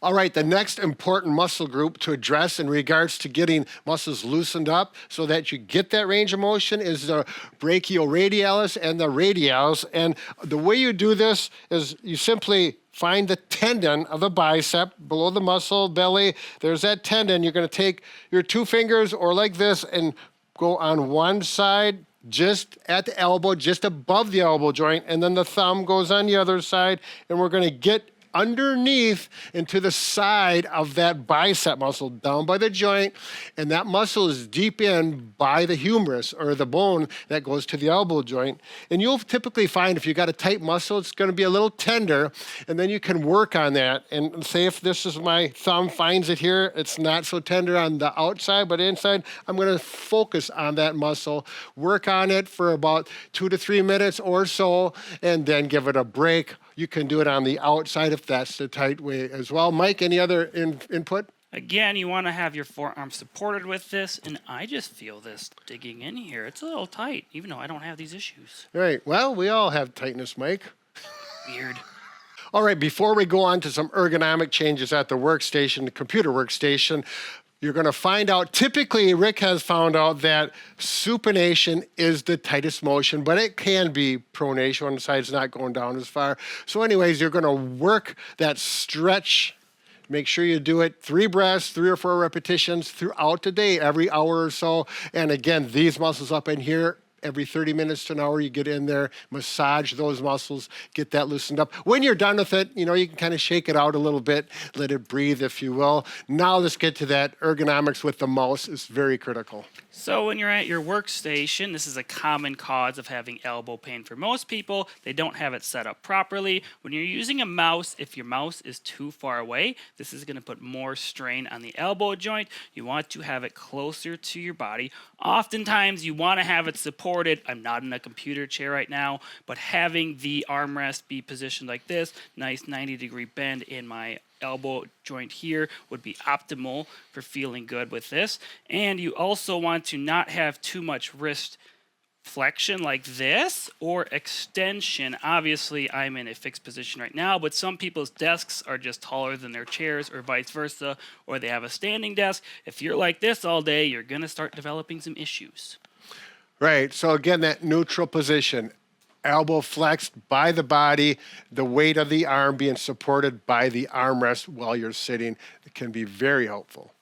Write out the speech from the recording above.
All right, the next important muscle group to address in regards to getting muscles loosened up so that you get that range of motion is the brachioradialis and the radialis. And the way you do this is you simply find the tendon of the bicep below the muscle belly. There's that tendon. You're going to take your two fingers or like this and go on one side, just at the elbow, just above the elbow joint, and then the thumb goes on the other side, and we're going to get underneath into the side of that bicep muscle down by the joint, and that muscle is deep in by the humerus or the bone that goes to the elbow joint. And you'll typically find if you got a tight muscle, it's going to be a little tender, and then you can work on that. And say if this is my thumb finds it here, it's not so tender on the outside, but inside, I'm going to focus on that muscle, work on it for about 2 to 3 minutes or so, and then give it a break. You can do it on the outside if that's the tight way as well. Mike, any other input? Again, you want to have your forearm supported with this, and I just feel this digging in here. It's a little tight, even though I don't have these issues. Right. Well, we all have tightness, Mike. Weird. All right, before we go on to some ergonomic changes at the workstation, the computer workstation, you're going to find out, typically Rick has found out that supination is the tightest motion, but it can be pronation when the side's not going down as far. So anyways, you're going to work that stretch. Make sure you do it 3 breaths, 3 or 4 repetitions throughout the day, every hour or so. And again, these muscles up in here, every 30 minutes to an hour, you get in there, massage those muscles, get that loosened up. When you're done with it, you can kind of shake it out a little bit, let it breathe, if you will. Now let's get to that ergonomics with the mouse. It's very critical. So when you're at your workstation, this is a common cause of having elbow pain for most people. They don't have it set up properly. When you're using a mouse, if your mouse is too far away, this is going to put more strain on the elbow joint. You want to have it closer to your body. Oftentimes, you want to have it supported. I'm not in a computer chair right now, but having the armrest be positioned like this, nice 90-degree bend in my elbow joint here would be optimal for feeling good with this. And you also want to not have too much wrist flexion like this or extension. Obviously, I'm in a fixed position right now, but some people's desks are just taller than their chairs or vice versa, or they have a standing desk. If you're like this all day, you're going to start developing some issues. Right. So again, that neutral position. Elbow flexed by the body, the weight of the arm being supported by the armrest while you're sitting. It can be very helpful.